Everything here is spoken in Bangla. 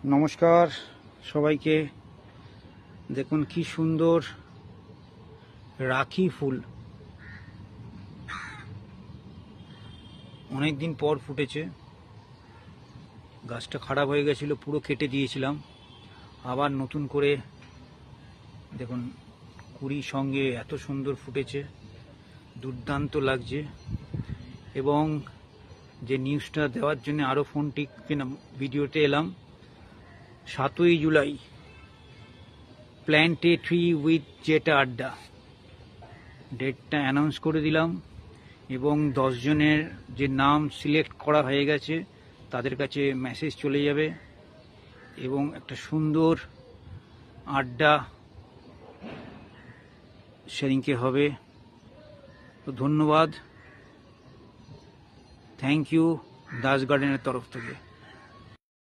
নমস্কার সবাইকে। দেখুন কি সুন্দর রাখি ফুল, অনেক দিন পর ফুটেছে। গাছটা খারাপ হয়ে গেছিল, পুরো কেটে দিয়েছিলাম। আবার নতুন করে দেখুন কুড়ি সঙ্গে এত সুন্দর ফুটেছে, দুর্দান্ত লাগছে। এবং যে নিউজটা দেওয়ার জন্য আরও ফোন ঠিক ভিডিওতে এলাম, 7ই July plant a tree with Zeta আড্ডা, ডেটটা অ্যানাউন্স করে দিলাম। এবং 10 জনের যে নাম সিলেক্ট করা হয়ে গেছে তাদের কাছে মেসেজ চলে যাবে এবং একটা সুন্দর আড্ডা সেদিনকে হবে। তো ধন্যবাদ, থ্যাংক ইউ দাস গার্ডেনের তরফ থেকে।